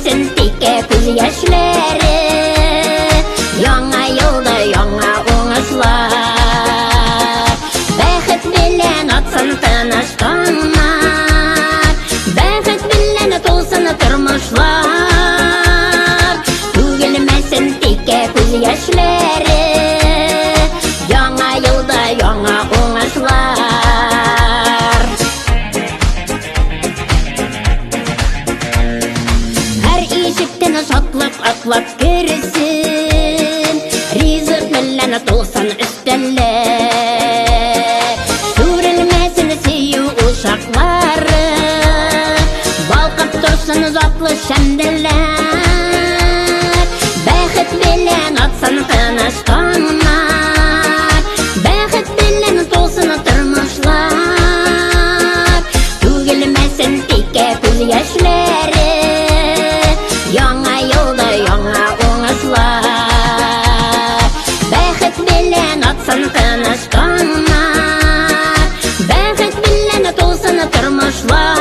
Tөгілмесін текке көз яшьләре, яңа елда яңа уңышлар. Бәхет белән атсын тыныч таңнар, бәхет белән тулсын тормышлар. Түгелмәсен текке күз яшьләре, яңа елда яңа уңышлар. Һәр ишектен шатлык атлап керсен, ризык белән тулсын өстәлләр. Күрелмәсен сөю ушаклары, балкып торсын затлы шәмдәләр. Бәхет белән атсын тыныч таңнар, бәхет белән тулсын тормышлар. Түгелмәсен текке күз яшьләре, яңа елда яңа уңышлар. Бәхет белән атсын тыныч таңнар, бәхет белән тулсын тормышлар.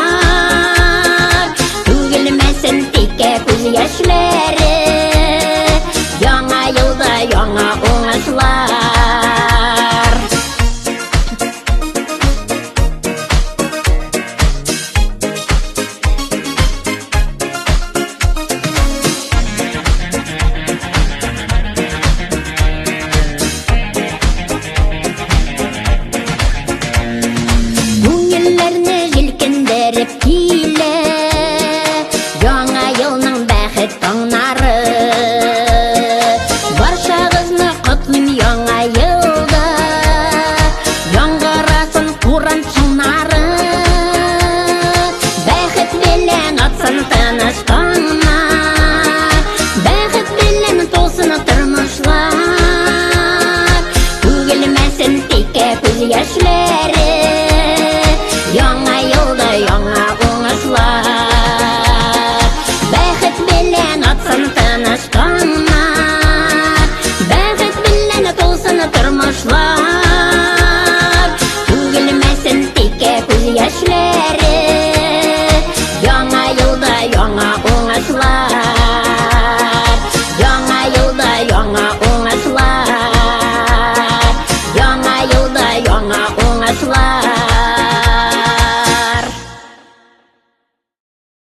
Түгелмәсен текке күз яшьләре, яңа елда яңа уңышлар. Күңелләрне җилкендереп килә, яңа елның бәхет таңы.